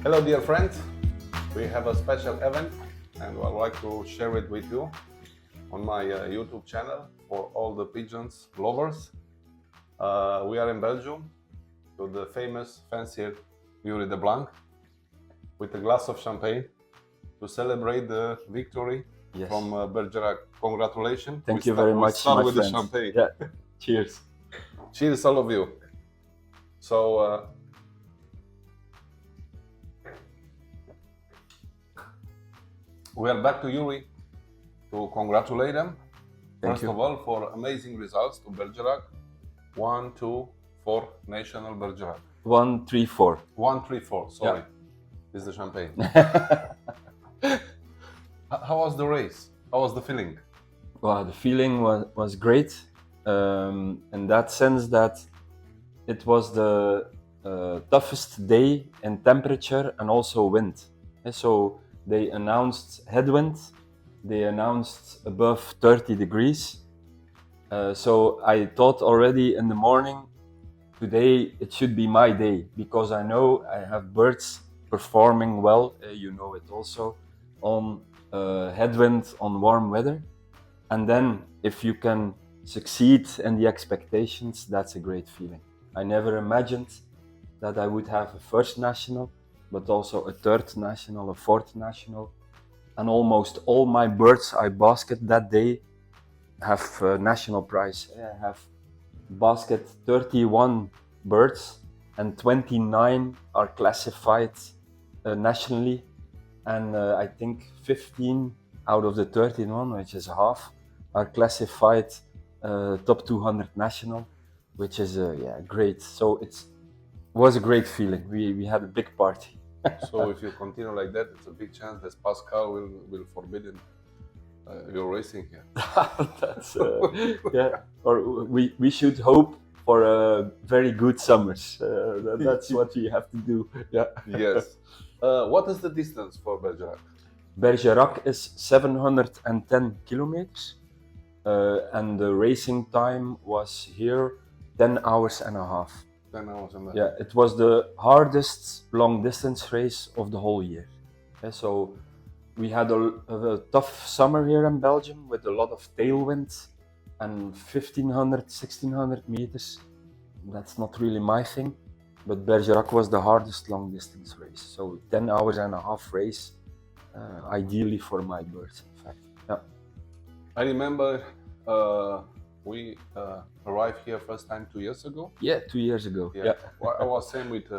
Hello, dear friends. We have a special event and I'd like to share it with you on my YouTube channel for all the pigeons lovers. We are in Belgium to the famous fancier Yuri de Blanc with a glass of champagne to celebrate the victory from Bergerac. Congratulations. Thank you very much, start my with friends. the champagne. Yeah. Cheers. Cheers, all of you. So, we are back to Yuri to congratulate them. Thank First you. of all, for amazing results to Bergerac. 1, 2, 4 national Bergerac. 1, 3, 4. 1, 3, 4. Sorry, Yeah. is the champagne. How was the race? How was the feeling? Well, the feeling was great, in that sense that it was the toughest day in temperature and also wind. So they announced headwind, they announced above 30 degrees. So I thought already in the morning, today it should be my day, because I know I have birds performing well, you know it also, on headwind, on warm weather. And then if you can succeed in the expectations, that's a great feeling. I never imagined that I would have a first national, but also a third national, a fourth national. And almost all my birds I basket that day have a national prize. I have basket 31 birds and 29 are classified nationally. And I think 15 out of the 31, which is half, are classified top 200 national, which is great. So it was a great feeling. We had a big party. So if you continue like that, it's a big chance that Pascal will forbid your racing here. That's or we should hope for a very good summers. That's what we have to do. Yeah. Yes. What is the distance for Bergerac? Bergerac is 710 kilometers, and the racing time was here 10 hours and a half. 10 hours and a half. Yeah, it was the hardest long distance race of the whole year. So we had a tough summer here in Belgium with a lot of tailwind and 1500, 1600 meters. That's not really my thing, but Bergerac was the hardest long distance race. So 10 hours and a half race, ideally for my birds, in fact. Yeah. I remember we arrived here first time 2 years ago. Yeah, 2 years ago. Yeah. I was same with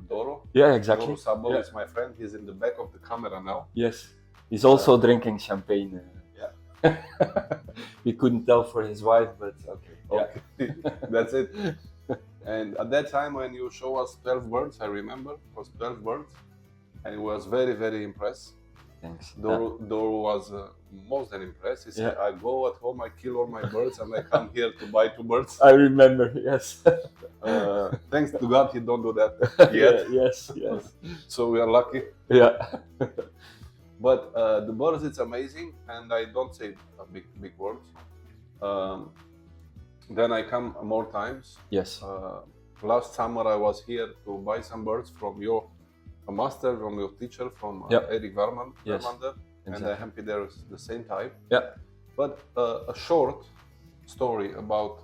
Doro. Yeah, exactly. Doro Sabo is my friend. He's in the back of the camera now. Yes. He's also drinking champagne. Yeah. We couldn't tell for his wife, but okay. Okay. That's it. And at that time when you show us 12 birds, I remember it was 12 birds, and he was very, very impressed. Thanks. Doro was most than impressed. He said, I go at home, I kill all my birds, and I come here to buy 2 birds. I remember, yes. Thanks to God, he don't do that yet. Yes. So we are lucky. Yeah. But the birds, it's amazing, and I don't say big words. Then I come more times. Yes. Last summer I was here to buy some birds from your master, from your teacher, from Eric Vermander. Yes. And I happy there is the same type. Yeah. But a short story about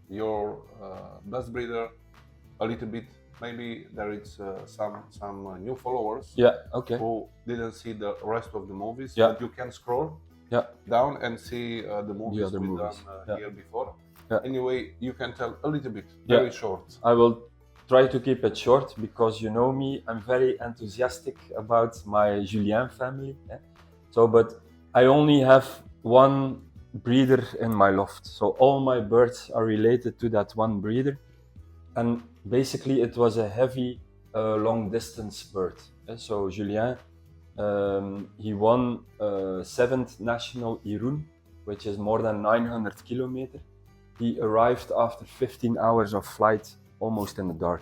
your best breeder, a little bit. Maybe there is some new followers. Yeah. Okay. Who didn't see the rest of the movies. Yeah. But you can scroll. Yeah. Down and see the movies we've done here before. Yeah. Anyway, you can tell a little bit, very short. I will try to keep it short because you know me, I'm very enthusiastic about my Julien family. So, but I only have one breeder in my loft. So all my birds are related to that one breeder. And basically it was a heavy long distance bird. So Julien, he won 7th National Irun, which is more than 900 kilometers. He arrived after 15 hours of flight, almost in the dark.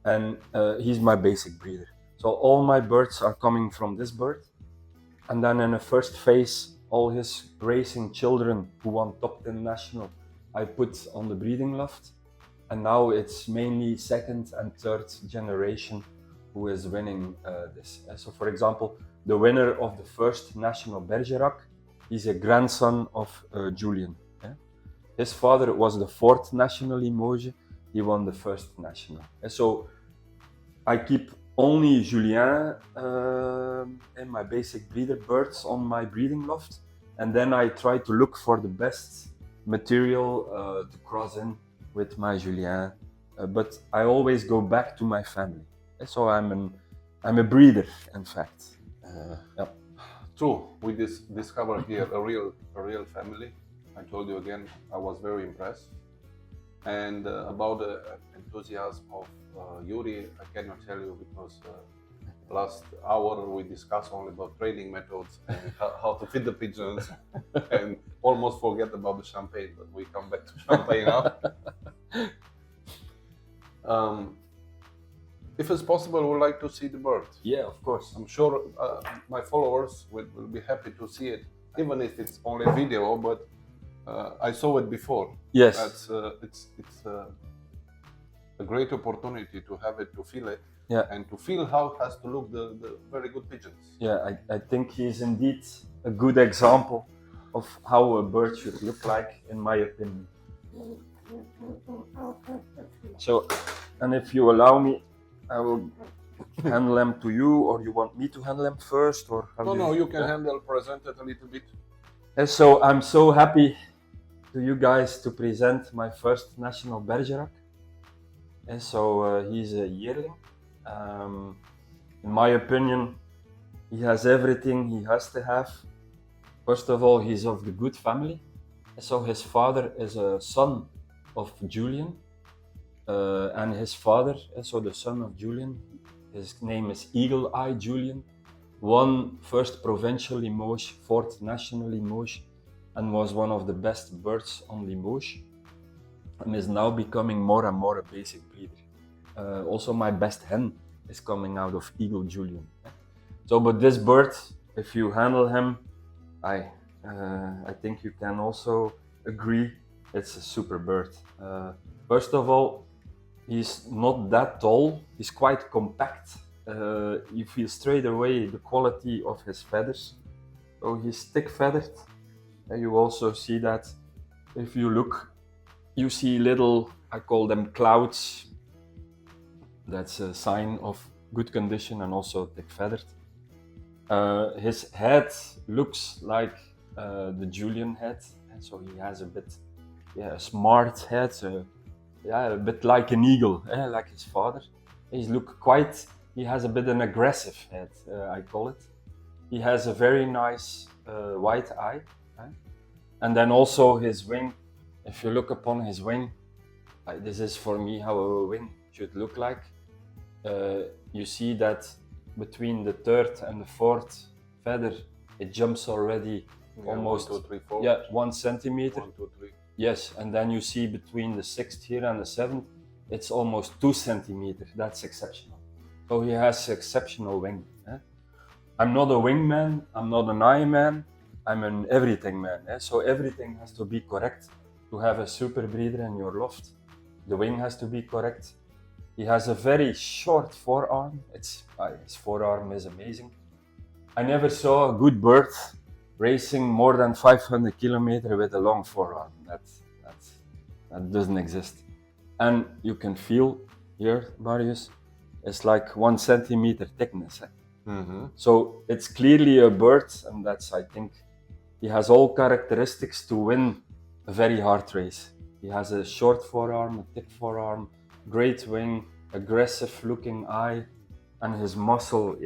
And he's my basic breeder. So all my birds are coming from this bird. And then in the first phase, all his racing children who won top 10 national, I put on the breeding loft. And now it's mainly second and third generation who is winning this. So, for example, the winner of the first National Bergerac is a grandson of Julian. His father was the fourth National Limoges. He won the first National. So I keep only Julien and my basic breeder birds on my breeding loft, and then I try to look for the best material to cross in with my Julien. But I always go back to my family. So I'm a breeder, in fact. Yeah. True, we discovered here a real family. I told you again, I was very impressed. And about the enthusiasm of Yuri, I cannot tell you because last hour we discussed only about training methods and how to feed the pigeons and almost forget about the champagne, but we come back to champagne now. If it's possible, we would like to see the bird. Yeah, of course. I'm sure my followers will be happy to see it, even if it's only video, but I saw it before. Yes. It's a great opportunity to have it, to feel it, Yeah. and to feel how it has to look the very good pigeons. Yeah, I think he's indeed a good example of how a bird should look like, in my opinion. So, and if you allow me, I will handle them to you, or you want me to handle them first, or how No, do you can handle, present it a little bit. And so I'm so happy to you guys to present my first National Bergerac. And so he's a yearling. In my opinion, he has everything he has to have. First of all, he's of the good family. And so his father is a son of Julian. And his father, and so the son of Julian, his name is Eagle Eye Julian, won first provincial Limoges, fourth national Limoges, and was one of the best birds on Limoges, and is now becoming more and more a basic breeder. Also, my best hen is coming out of Eagle Julian. So, but this bird, if you handle him, I think you can also agree it's a super bird. First of all, he's not that tall, he's quite compact. You feel straight away the quality of his feathers. So he's thick feathered. And you also see that if you look, you see little, I call them clouds. That's a sign of good condition and also thick feathered. His head looks like the Julian head, and so he has a bit, a smart head. A bit like an eagle, like his father. He has a bit an aggressive head, I call it. He has a very nice white eye. And then also his wing, if you look upon his wing, this is for me how a wing should look like. You see that between the third and the fourth feather, it jumps already almost 1, 2, 3, 4. 1 centimeter. 1, 2, 3. Yes, and then you see between the sixth here and the seventh, it's almost 2 centimeters. That's exceptional. So he has exceptional wing. I'm not a wingman, I'm not an eye man, I'm an everything man. So everything has to be correct to have a super breeder in your loft. The wing has to be correct. He has a very short forearm. His forearm is amazing. I never saw a good bird racing more than 500 kilometers with a long forearm. That doesn't exist. And you can feel here, Marius, it's like 1 centimeter thickness. Mm-hmm. So it's clearly a bird, and I think, he has all characteristics to win a very hard race. He has a short forearm, a thick forearm, great wing, aggressive looking eye, and his muscle,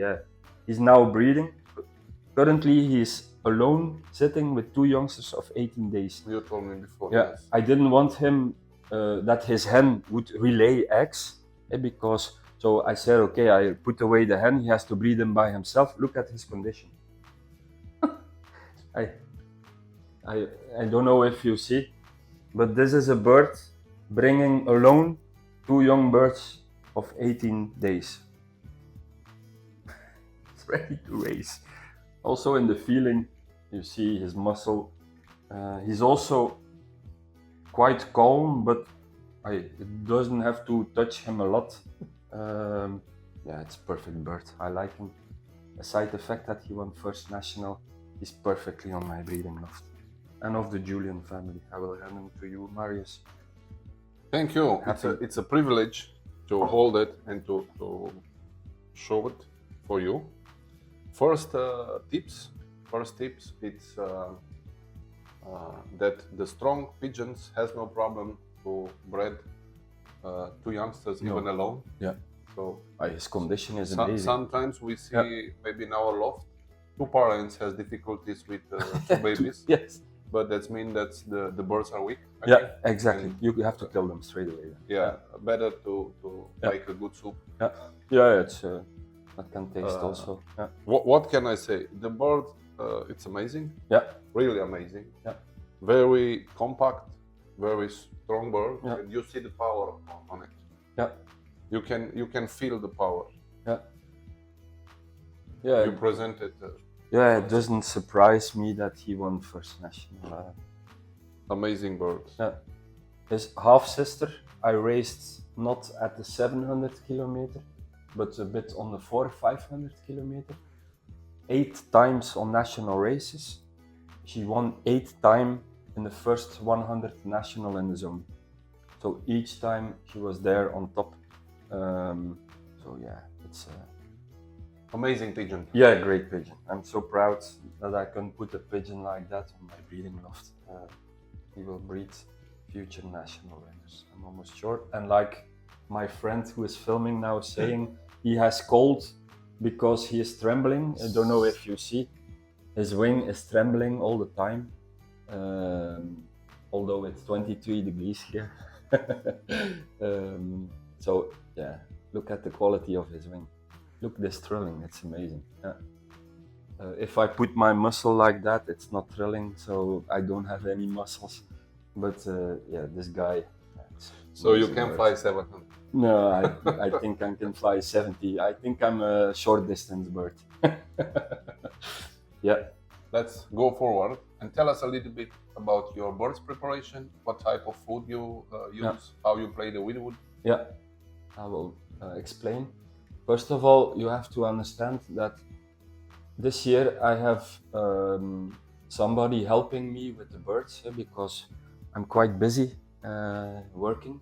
He's now breeding. Currently, he's alone, sitting with 2 youngsters of 18 days. You told me before. Yeah, Yes. I didn't want him, that his hen would relay eggs, because, so I said, okay, I put away the hen, he has to breed them by himself. Look at his condition. I don't know if you see, but this is a bird bringing alone 2 young birds of 18 days. It's ready to race. Also in the feeling, you see his muscle. He's also quite calm, but it doesn't have to touch him a lot. yeah, it's a perfect bird. I like him. Aside the fact that he won first national, he's perfectly on my breeding loft. And of the Julian family. I will hand him to you, Marius. Thank you. Happy. It's a privilege to hold it and to show it for you. First tips. It's that the strong pigeons has no problem to bred two youngsters No. even alone. Yeah. So His condition is amazing. sometimes we see maybe in our loft two parents has difficulties with two babies, Yes. but that means that the birds are weak. I Yeah, think. exactly. And You have to kill them straight away. yeah, better to Yeah. make a good soup. Yeah, it's that can taste Uh, also. Yeah. What can I say? The bird, it's amazing. Yeah. Really amazing. Yeah. Very compact, very strong bird, Yeah. and you see the power on it. Yeah. You can feel the power. Yeah. Yeah. You present it. Yeah, it doesn't surprise me that he won first national. Amazing bird. Yeah. His half sister I raced not at the 700 kilometer, but a bit on the 400-500 kilometer. 8 times on national races. She won 8 times in the first 100 national in the zone. So each time she was there on top. So yeah, it's Amazing pigeon. yeah, great pigeon. I'm so proud that I can put a pigeon like that on my breeding loft. He will breed future national winners, I'm almost sure. And like my friend who is filming now saying, he has cold because he is trembling. I don't know if you see, his wing is trembling all the time. Although it's 23 degrees here. So yeah, look at the quality of his wing. Look this trilling, it's amazing. Yeah. If I put my muscle like that, it's not trilling, so I don't have any muscles. But yeah, this guy. So you can fly 700. No, I think I can fly 70. I think I'm a short distance bird. Yeah. Let's go forward and tell us a little bit about your bird's preparation. What type of food you use? How you play the widowwood? Yeah, I will explain. First of all, you have to understand that this year I have somebody helping me with the birds because I'm quite busy working.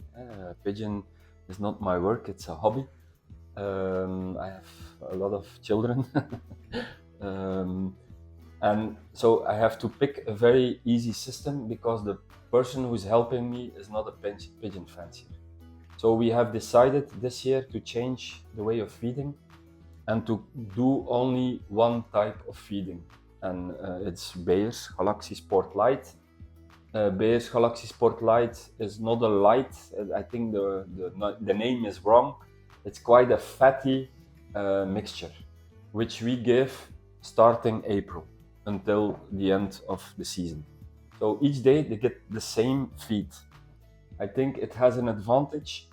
Pigeon is not my work, it's a hobby. I have a lot of children. And so I have to pick a very easy system because the person who's helping me is not a pigeon fancier. So we have decided this year to change the way of feeding and to do only one type of feeding. And it's Bayer's Galaxy Sport Light. Bayer's Galaxy Sport Light is not a light. I think the name is wrong. It's quite a fatty mixture, which we give starting April until the end of the season. So each day they get the same feed. I think it has an advantage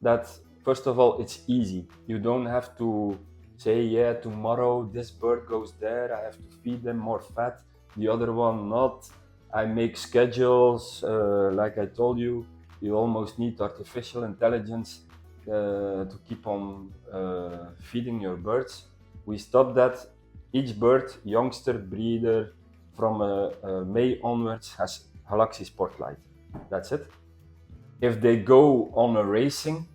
that, first of all, it's easy. You don't have to say, yeah, tomorrow this bird goes there, I have to feed them more fat, the other one not. I make schedules, like I told you, you almost need artificial intelligence to keep on feeding your birds. We stop that. Each bird, youngster, breeder, from May onwards has Galaxy Sport Light. That's it. If they go on a racing,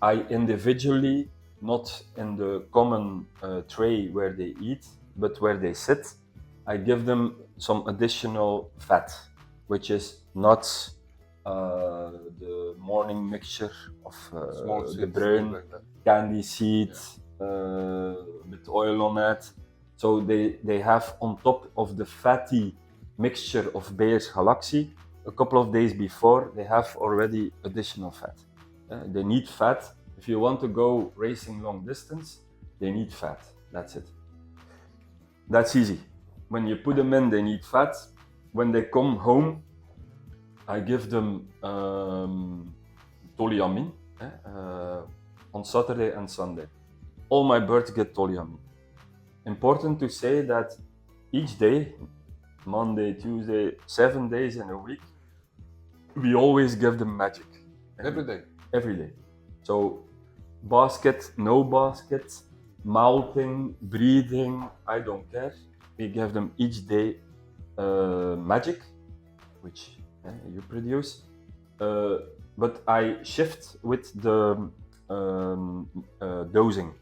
I individually, not in the common tray where they eat, but where they sit, I give them some additional fat, which is nuts, the morning mixture of Small the seeds, brain, like that. candy seeds, with oil on it. So they have on top of the fatty mixture of Bayer's Galaxy, a couple of days before, they have already additional fat. They need fat. If you want to go racing long distance, they need fat. That's it. That's easy. When you put them in, they need fat. When they come home, I give them Toliamine on Saturday and Sunday. All my birds get Toliamine. Important to say that each day, Monday, Tuesday, 7 days in a week, we always give them magic. Every day. Every day. So basket, no basket, malting, breeding, I don't care. We give them each day magic, which you produce, but I shift with the dosing.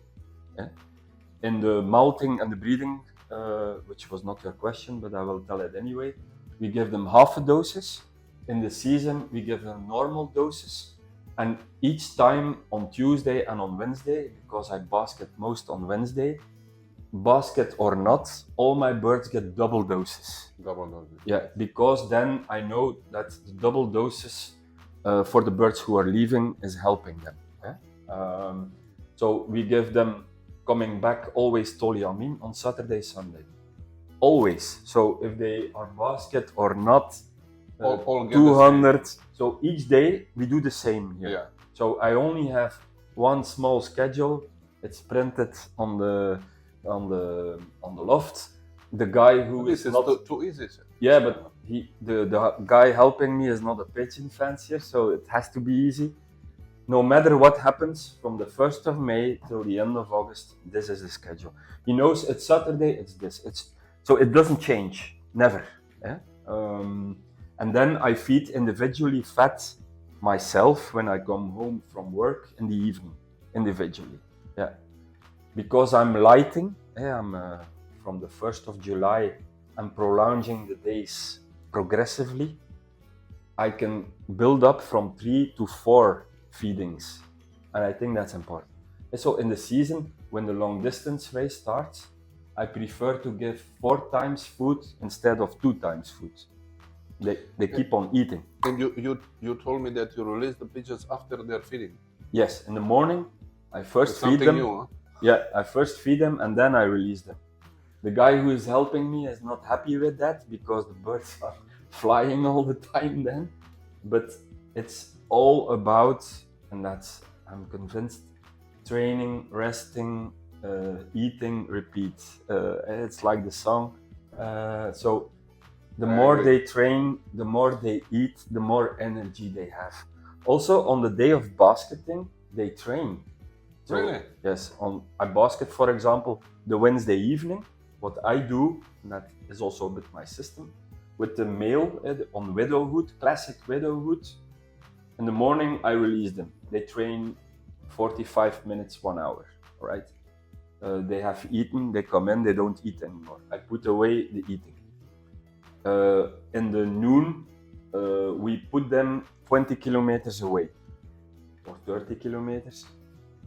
In the malting and the breeding, which was not your question, but I will tell it anyway, we give them half a doses. In the season, we give them normal doses. And each time on Tuesday and on Wednesday, because I basket most on Wednesday, basket or not, all my birds get double doses. Double doses. Yeah, because then I know that the double doses for the birds who are leaving is helping them. So we give them, coming back, always toliamine on Saturday, Sunday. Always. So if they are basket or not, All get 200. So each day we do the same here. Yeah. So I only have one small schedule. It's printed on the loft. The guy who This is not too easy. Sir. yeah, but the guy helping me is not a pigeon fancier, so it has to be easy. No matter what happens, from the 1st of May till the end of August, this is the schedule. He knows it's Saturday, it's this. So it doesn't change, never. And then I feed individually fat myself when I come home from work in the evening, individually. Yeah, because I'm lighting. I'm from the 1st of July. I'm prolonging the days progressively. I can build up from 3 to 4 feedings, and I think that's important. And so in the season, when the long distance race starts, I prefer to give 4 times food instead of 2 times food. They keep on eating. And you told me that you release the pigeons after they're feeding. Yes, in the morning, I first It's feed something them. new, huh? Yeah, I first feed them and then I release them. The guy who is helping me is not happy with that because the birds are flying all the time then. But it's all about, and that's, I'm convinced, training, resting, eating, repeat. It's like the song. So the more they train, the more they eat, the more energy they have. Also, on the day of basketing, they train. So, Really? Yes. I basket, for example, the Wednesday evening. What I do, and that is also a bit my system, with the male on widowhood, classic widowhood. In the morning, I release them. They train 45 minutes, 1 hour. All right. They have eaten. They come in. They don't eat anymore. I put away the eating. In the noon, we put them 20 kilometers away, or 30 kilometers.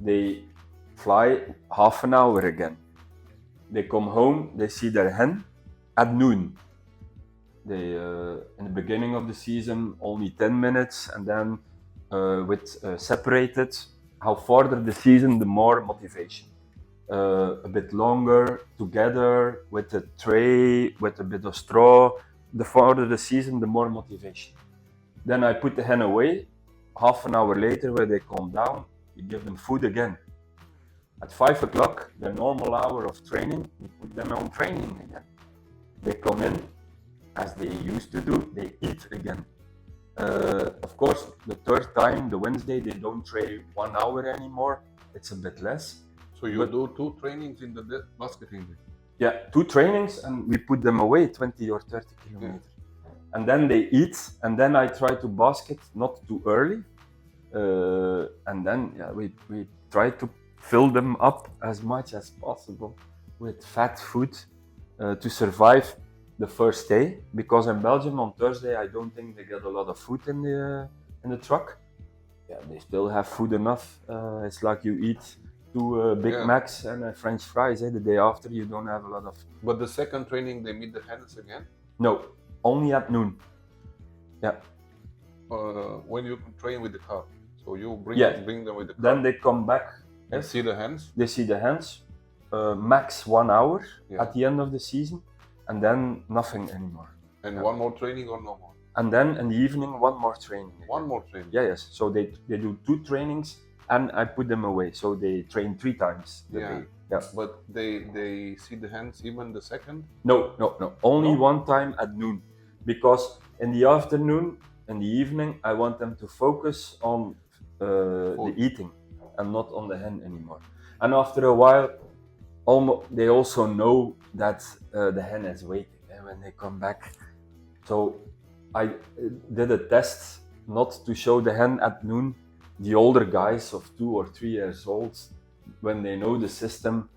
They fly half an hour again. They come home, they see their hen at noon. They, in the beginning of the season, only 10 minutes, and then separated. How farther the season, the more motivation. A bit longer, together, with a tray, with a bit of straw. The farther the season, the more motivation. Then I put the hen away. Half an hour later, when they calm down, we give them food again. At 5 o'clock, their normal hour of training, we put them on training again. They come in, as they used to do, they eat again. Of course, the third time, the Wednesday, they don't train 1 hour anymore. It's a bit less. So you do 2 trainings in the basketing day? Yeah, 2 trainings and we put them away 20 or 30 kilometers. Yeah. And then they eat, and then I try to basket not too early. And then we try to fill them up as much as possible with fat food to survive the first day. Because in Belgium on Thursday, I don't think they get a lot of food in the truck. Yeah, they still have food enough. It's like you eat 2 Big Macs and French fries. The day after, you don't have a lot of. But the second training, they meet the hens again? No, only at noon. Yeah. When you train with the car, so you bring them with the car. Then they come back. They see the hens? They see the hens, max 1 hour at the end of the season, and then nothing anymore. And one more training or no more? And then in the evening, 1 more training. Again. 1 more training? Yeah, yes. So they do 2 trainings, and I put them away. So they train 3 times a day. Yeah. But they see the hens even the second? No. Only 1 time at noon. Because in the afternoon, in the evening, I want them to focus on the eating. and not on the hen anymore. And after a while, they also know that the hen is waiting when they come back. So I did a test not to show the hen at noon. The older guys of 2 or 3 years old, when they know the system,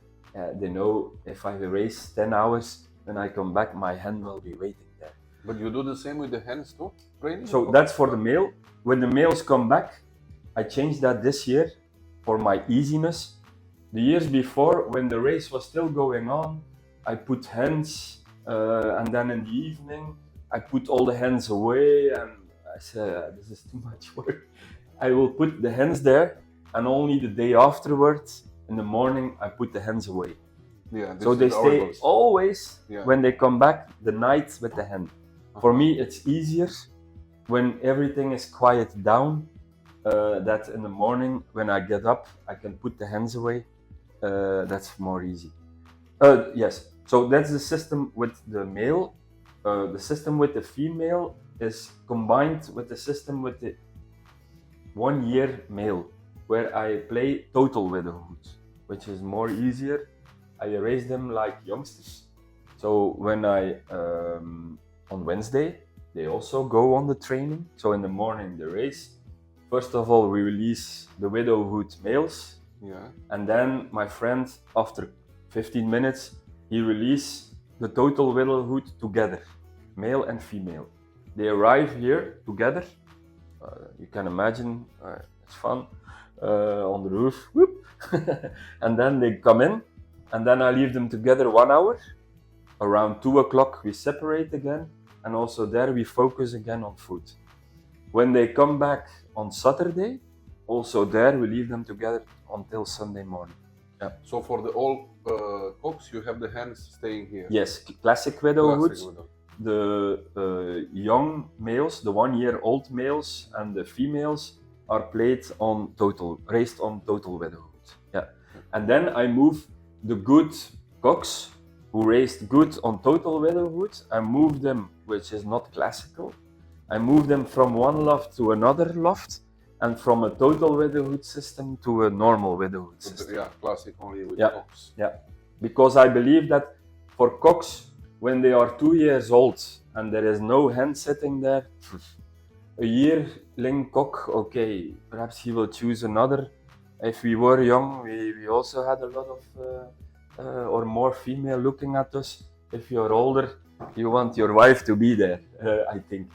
they know if I race 10 hours, when I come back, my hen will be waiting there. But you do the same with the hens too, training? So that's for the male. When the males come back, I changed that this year for my easiness. The years before, when the race was still going on, I put hens, and then in the evening, I put all the hens away, and I said, this is too much work. I will put the hens there, and only the day afterwards, in the morning, I put the hens away. Yeah, So they stay always, when they come back, the night with the hen. For me, it's easier when everything is quiet down, that in the morning, when I get up, I can put the hens away. That's more easy. Yes, so that's the system with the male. The system with the female is combined with the system with the 1 year male, where I play total widowhood, which is more easier. I raise them like youngsters. So when on Wednesday, they also go on the training. So in the morning, the race. First of all, we release the widowhood males. Yeah. And then my friend, after 15 minutes, he releases the total widowhood together, male and female. They arrive here together. You can imagine, it's fun, on the roof, whoop. And then they come in, and then I leave them together 1 hour. Around 2 o'clock, we separate again, and also there we focus again on food. When they come back on Saturday, also there we leave them together until Sunday morning. Yeah. So for the old cocks, you have the hens staying here? Yes, classic widowhood. The young males, the 1 year old males and the females are played on raised on total widowhood. Yeah. And then I move the good cocks who raised good on total widowhood. I move them, which is not classical. I move them from one loft to another loft, and from a total widowhood system to a normal widowhood system. Yeah, classic only with cocks. Yeah, because I believe that for cocks, when they are 2 years old and there is no hen sitting there, a yearling cock, okay, perhaps he will choose another. If we were young, we also had a lot of or more female looking at us. If you're older, you want your wife to be there, I think.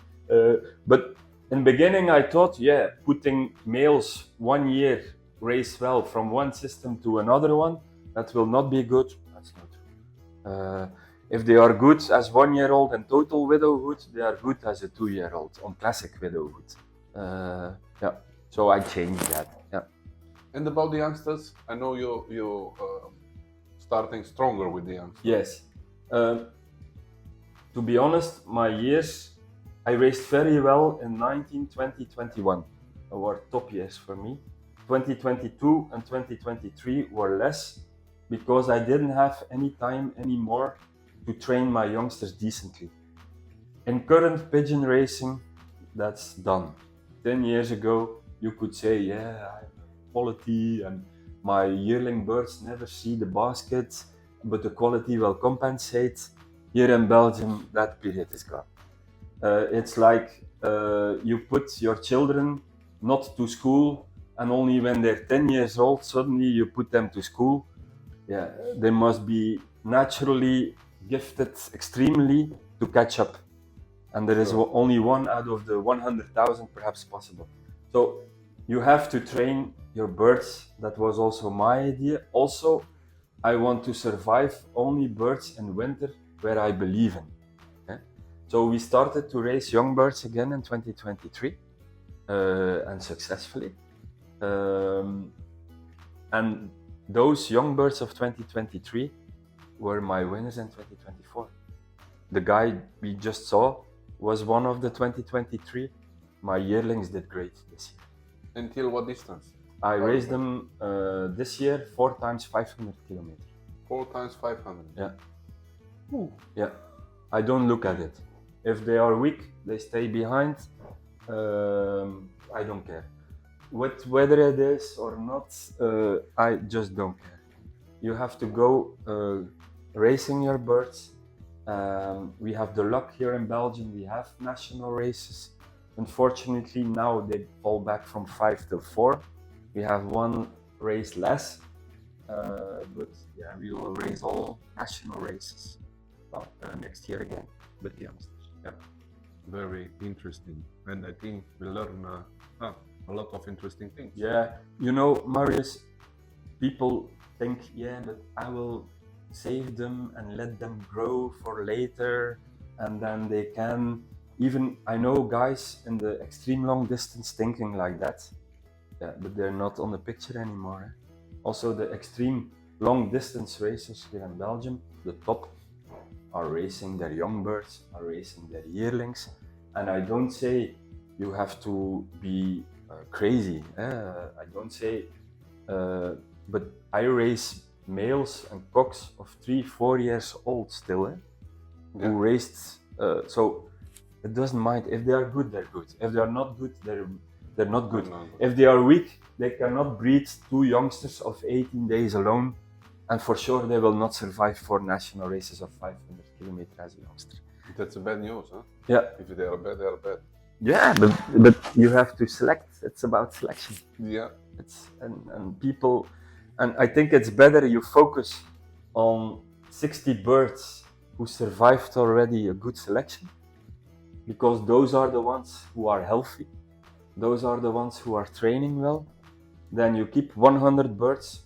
But in the beginning, I thought, putting males 1 year race well from one system to another one, that will not be good. That's not true. If they are good as 1 year old in total widowhood, they are good as a 2 year old on classic widowhood. So I changed that. Yeah. And about the youngsters, I know you starting stronger with the youngsters. Yes. To be honest, my years, I raced very well in 19, 20, 21. They were top years for me. 2022 and 2023 were less because I didn't have any time anymore to train my youngsters decently. In current pigeon racing, that's done. 10 years ago, you could say, I'm quality and my yearling birds never see the basket, but the quality will compensate. Here in Belgium, that period is gone. It's like you put your children not to school, and only when they're 10 years old, suddenly you put them to school. Yeah, they must be naturally gifted extremely to catch up. And there is only one out of the 100,000 perhaps possible. So you have to train your birds. That was also my idea. Also, I want to survive only birds in winter where I believe in. Okay? So we started to raise young birds again in 2023 and successfully. And those young birds of 2023 were my winners in 2024. The guy we just saw was one of the 2023. My yearlings did great this year. Until what distance? I raised them this year 4 times 500 kilometers. 4 times 500? Yeah. Ooh. Yeah. I don't look at it. If they are weak, they stay behind. I don't care. with whether it is or not, I just don't care. You have to go racing your birds. We have the luck here in Belgium, we have national races. Unfortunately, now they fall back from 5 till 4. We have one race less, but yeah, we will race all national races next year again with the youngsters. Yeah. Very interesting, and I think we learn a lot of interesting things. Yeah, you know, Marius, people think, yeah, but I will save them and let them grow for later, and then they can. Even I know guys in the extreme long distance thinking like that, yeah, but they're not on the picture anymore. Also, the extreme long distance racers here in Belgium, the top, are racing their young birds, are racing their yearlings, and I don't say you have to be crazy. I don't say, but I race males and cocks of 3-4 years old still, who raced. So it doesn't mind if they are good, they're good. If they are not good, they're not good. If they are weak, they cannot breed 2 youngsters of 18 days alone, and for sure they will not survive 4 national races of 500 kilometers as a youngster. That's bad news, huh? Yeah. If they are bad, they are bad. Yeah, but you have to select. It's about selection. Yeah. It's and people, and I think it's better you focus on 60 birds who survived already a good selection, because those are the ones who are healthy, those are the ones who are training well. Then you keep 100 birds,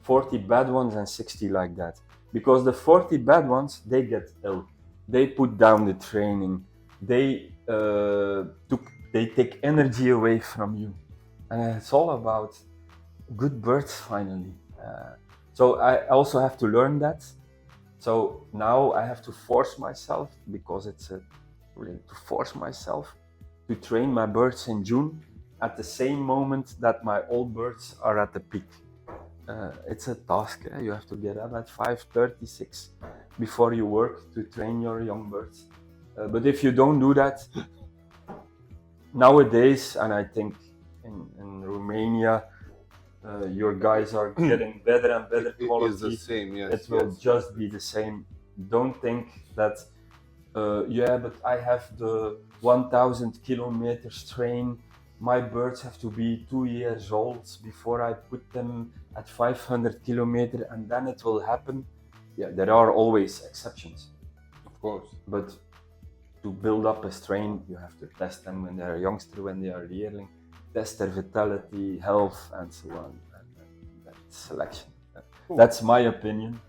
40 bad ones and 60 like that, because the 40 bad ones, they get ill, they put down the training, they take energy away from you, and it's all about good birds finally. So I also have to learn that. So now I have to force myself, because it's really to force myself to train my birds in June at the same moment that my old birds are at the peak. It's a task. You have to get up at 5:36 before you work to train your young birds. But if you don't do that, nowadays, and I think in Romania, your guys are getting better and better quality. It is the same, yes. It will just be the same. Don't think that, yeah, but I have the 1,000 kilometers train. My birds have to be 2 years old before I put them at 500 kilometers, and then it will happen. Yeah, there are always exceptions. Of course. But to build up a strain, you have to test them when they are youngster, when they are yearling, test their vitality, health, and so on. And that's selection. Cool. That's my opinion.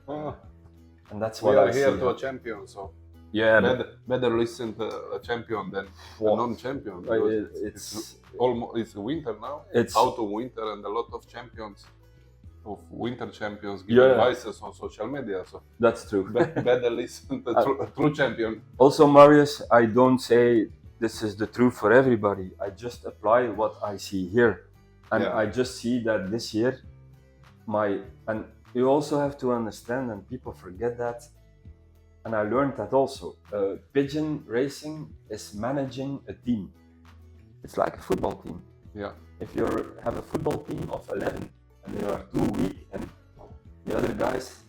And that's what we are I here see. to a champion, so yeah, better listen to a champion than a non-champion. It's winter now. It's autumn winter, and a lot of champions, of winter champions, give advices on social media. So that's true. Better listen to a true champion. Also, Marius, I don't say this is the truth for everybody. I just apply what I see here, and I just see that this year, and you also have to understand, and people forget that, and I learned that also. Pigeon racing is managing a team. It's like a football team. Yeah. If you have a football team of 11 and they are 2 weak, and the other guys,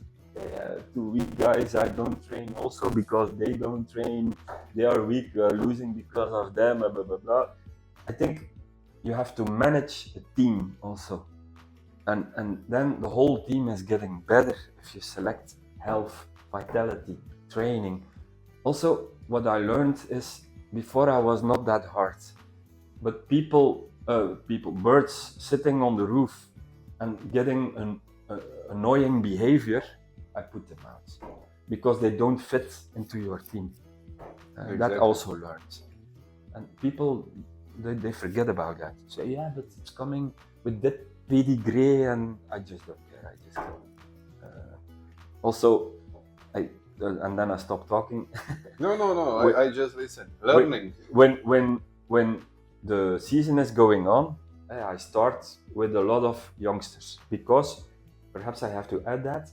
2 weak guys, I don't train also because they don't train. They are weak. We are losing because of them. Blah blah blah blah. I think you have to manage a team also, and then the whole team is getting better if you select health, vitality, training. Also, what I learned is, before I was not that hard, but birds sitting on the roof and getting an annoying behavior, I put them out because they don't fit into your team. Exactly. That also learned, and people they forget about that. Say, yeah, but it's coming with that pedigree, and I just don't care. I just also, and then I stopped talking. No. I just listen. Learning. When the season is going on, I start with a lot of youngsters, because perhaps I have to add that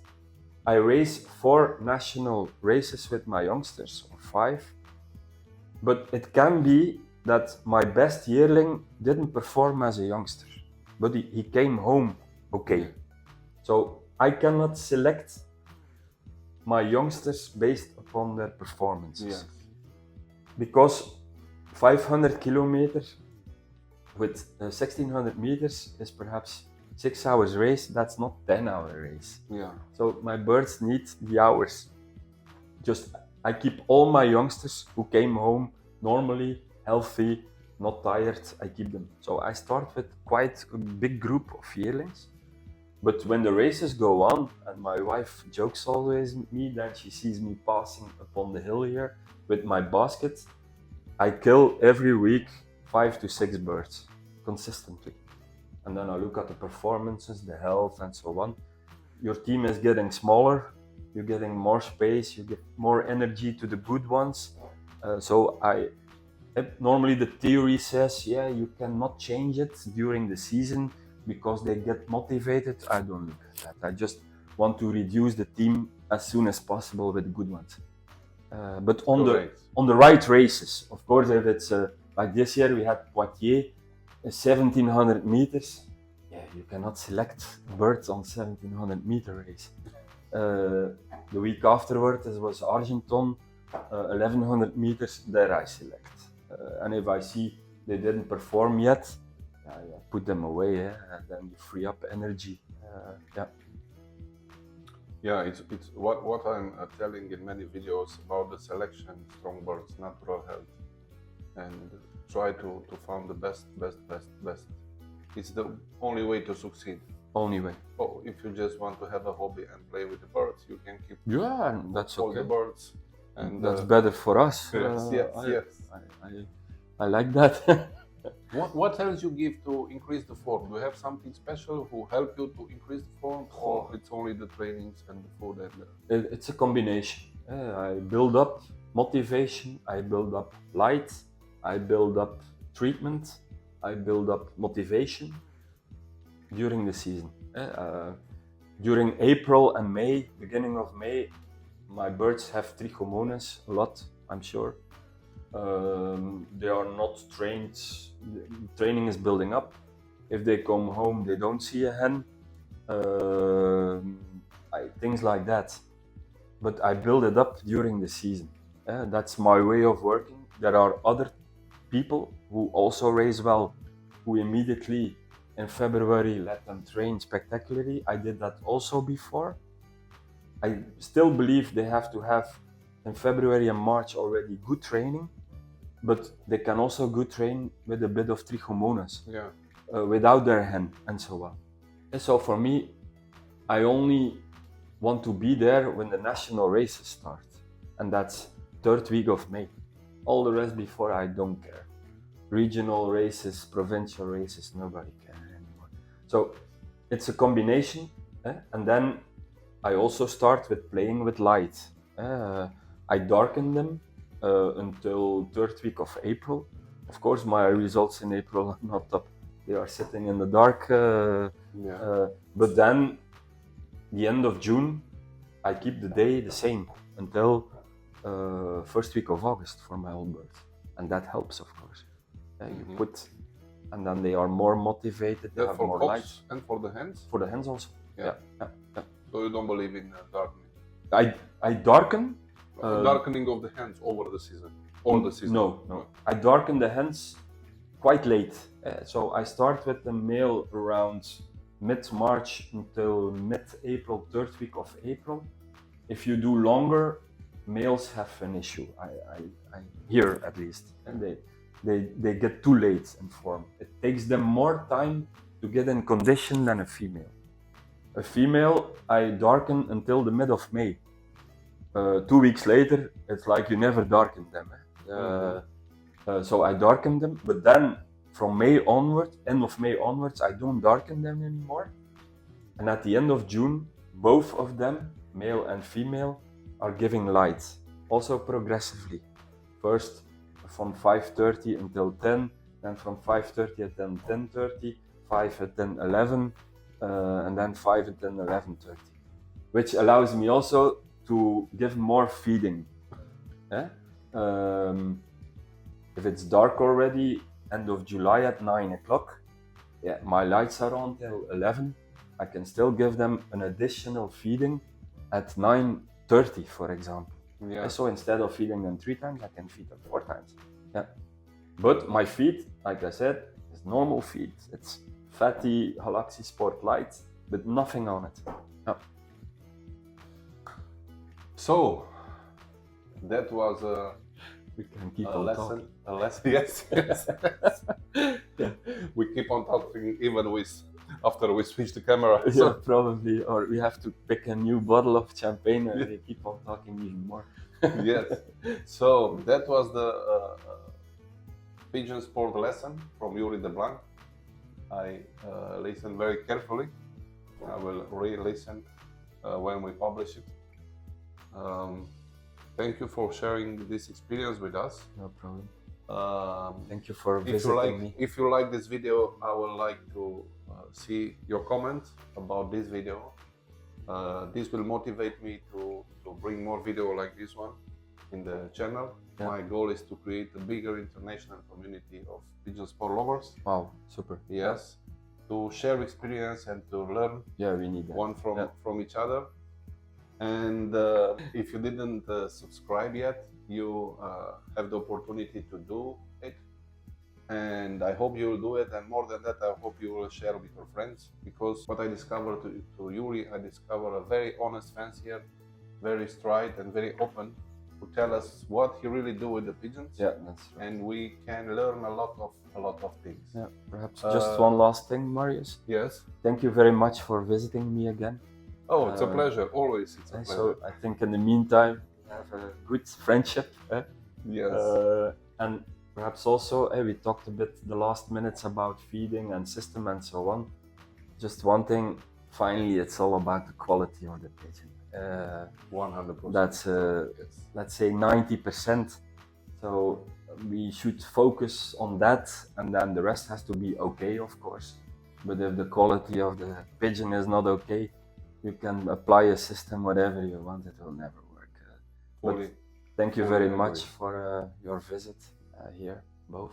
I race 4 national races with my youngsters, or 5, but it can be that my best yearling didn't perform as a youngster. but he came home okay. So I cannot select my youngsters based upon their performances. Yes. Because 500 kilometers with 1600 meters is perhaps 6 hours race, that's not 10-hour race. Yeah. So my birds need the hours. I keep all my youngsters who came home normally, healthy, not tired, I keep them. So I start with quite a big group of yearlings. But when the races go on, and my wife jokes always with me, then she sees me passing upon the hill here with my basket, I kill every week 5 to 6 birds consistently. And then I look at the performances, the health and so on. Your team is getting smaller, you're getting more space, you get more energy to the good ones. Normally the theory says, yeah, you cannot change it during the season because they get motivated. I don't look at that. I just want to reduce the team as soon as possible with good ones. But on the right races, of course, if it's like this year we had Poitiers, 1700 meters. Yeah, you cannot select birds on 1700 meter race. The week afterwards it was Argenton, 1100 meters. There I select. And if I see they didn't perform yet, I put them away, and then you free up energy. Yeah, it's what I'm telling in many videos about the selection, strong birds, natural health, and try to find the best. It's the only way to succeed. Only way. Oh, if you just want to have a hobby and play with the birds, you can keep that's all okay. the birds. And that's better for us. Yes. I like that. What else you give to increase the form? Do you have something special who help you to increase the form, or it's only the trainings and the food? It's a combination. I build up motivation, I build up light, I build up treatment, I build up motivation during the season. During April and May, beginning of May, my birds have trichomonas a lot, I'm sure. They are not trained, training is building up. If they come home, they don't see a hen, things like that. But I build it up during the season. That's my way of working. There are other people who also race well, who immediately in February let them train spectacularly. I did that also before. I still believe they have to have in February and March already good training, but they can also good train with a bit of trichomonas, without their hen and so on. And so for me, I only want to be there when the national races start, and that's 3rd week of May. All the rest before, I don't care. Regional races, provincial races, nobody cares anymore. So it's a combination, and then I also start with playing with light. I darken them until 3rd week of April. Of course, my results in April are not up. They are sitting in the dark. But then, the end of June, I keep the day the same until 1st week of August for my old birds, and that helps, of course. You put, and then they are more motivated. They have more light. And for the hens. For the hens also. Yeah. So you don't believe in darkening? I darken. Darkening of the hens over the season. All the season. No. I darken the hens quite late. So I start with the male around mid-March until mid-April, 3rd week of April. If you do longer, males have an issue. I hear at least, and they get too late in form. It takes them more time to get in condition than a female. A female, I darken until the mid of May. 2 weeks later, it's like you never darkened them. So I darken them, but then from May onward, end of May onwards, I don't darken them anymore. And at the end of June, both of them, male and female, are giving light, also progressively. First from 5:30 until 10, then from 5:30 at 10:30, 5 at 10:11, and then 5 at 11:30, which allows me also to give more feeding. If it's dark already, end of July at 9 o'clock, yeah, my lights are on till 11. I can still give them an additional feeding at 9:30, for example. Yeah. So instead of feeding them 3 times, I can feed them 4 times. Yeah. But my feed, like I said, is normal feed. It's fatty Halaxy Sport Light with nothing on it. Yeah. So that was We can keep a on lesson. talking. A lesson. Yes. Yes. Yeah. We keep on talking even after we switch the camera. Yeah, So, probably. Or we have to pick a new bottle of champagne and we keep on talking even more. yes. So that was the pigeon sport lesson from Yuri DeBlanc. I listened very carefully. I will re-listen when we publish it. Thank you for sharing this experience with us. No problem. Um, Thank you for if you visiting me. if you like this video, I would like to see your comment about this video. This will motivate me to bring more video like this one in the channel. Yeah. My goal is to create a bigger international community of pigeon sport lovers. Wow, super. Yes, to share experience and to learn Yeah, we need that. one from each other. And if you didn't subscribe yet, you have the opportunity to do it. And I hope you will do it. And more than that, I hope you will share with your friends. Because what I discovered to Yuri, I discovered a very honest fancier, very straight and very open to tell us what he really do with the pigeons. Yeah, that's right. And we can learn a lot of things. Yeah, perhaps just one last thing, Marius. Yes. Thank you very much for visiting me again. Oh, it's a pleasure. Always, it's a And pleasure. so I think in the meantime, we have a good friendship. Yes. And perhaps also, we talked a bit the last minutes about feeding and system and so on. Just one thing, finally, it's all about the quality of the pigeon. 100%. That's, Yes. let's say, 90%. So we should focus on that, and then the rest has to be okay, of course. But if the quality of the pigeon is not okay, you can apply a system whatever you want, it will never work. Fully. Thank you fully very agree. much for your visit here, both.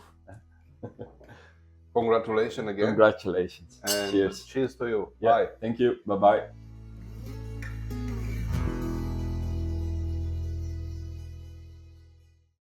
Congratulations again. Congratulations. And Cheers. cheers to you. Yeah, Bye. thank you. Bye bye.